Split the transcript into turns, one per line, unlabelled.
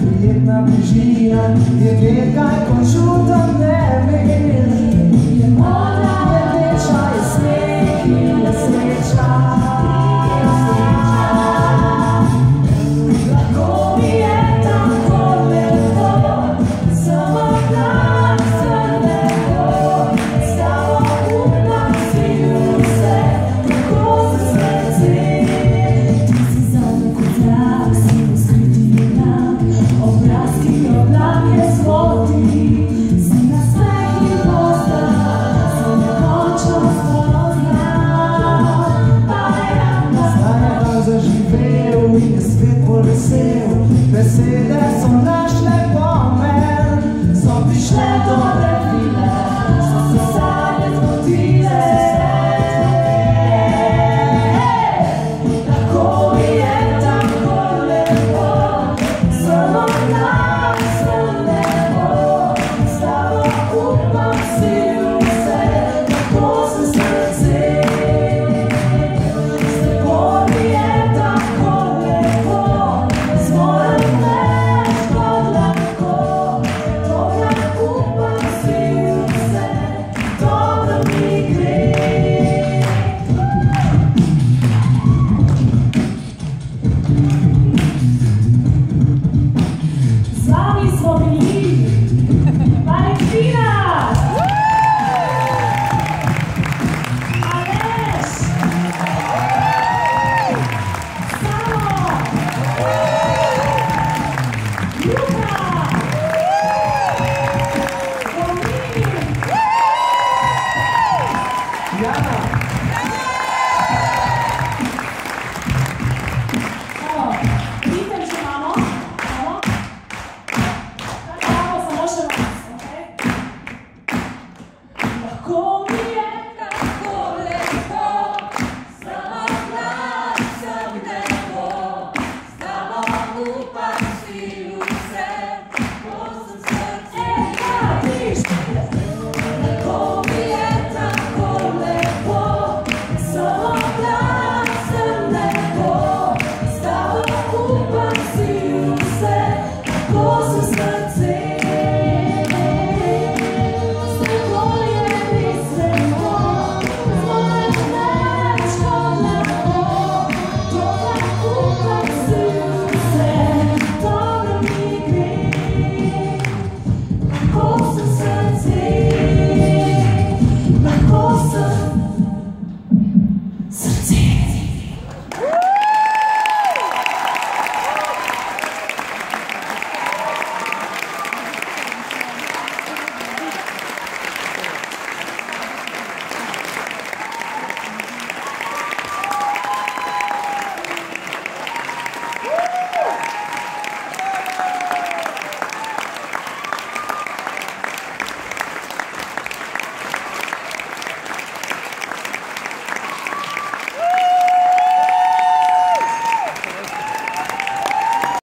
Prijetna bližina je nekaj, ko čutim nemir. Je modra, je rdeča, je smeh in je sreča. Lahko mi je tako lepo, samo dan sem lepo. S tabo upam si vse, tako za srce. Ti si zame kot zrak, si v skriti nam. Obraz, ki oblak je svoti, si na smeh in pozdrav, se nekončno spozna. Zdaj je dan zaživel in je svet bolj vesel, besede so našle pomen, so prišle dobre vile, so se sanje zgodile. Lahko mi je tako lepo, samo dan sem lepo, s tabo upam si vse, tako za srce. S teboj mi je tako lepo, zmorem več kot lahko, tokrat upam si vse, dobro mi gre. Z vami smo bili Valentina, Aleš, Samo, Luka, Dominik, Jana. Evo, vidite, če imamo? Evo. Samo še vas, okej? Lahko mi je tako lepo, samo dan sem lepo, s tabo upam si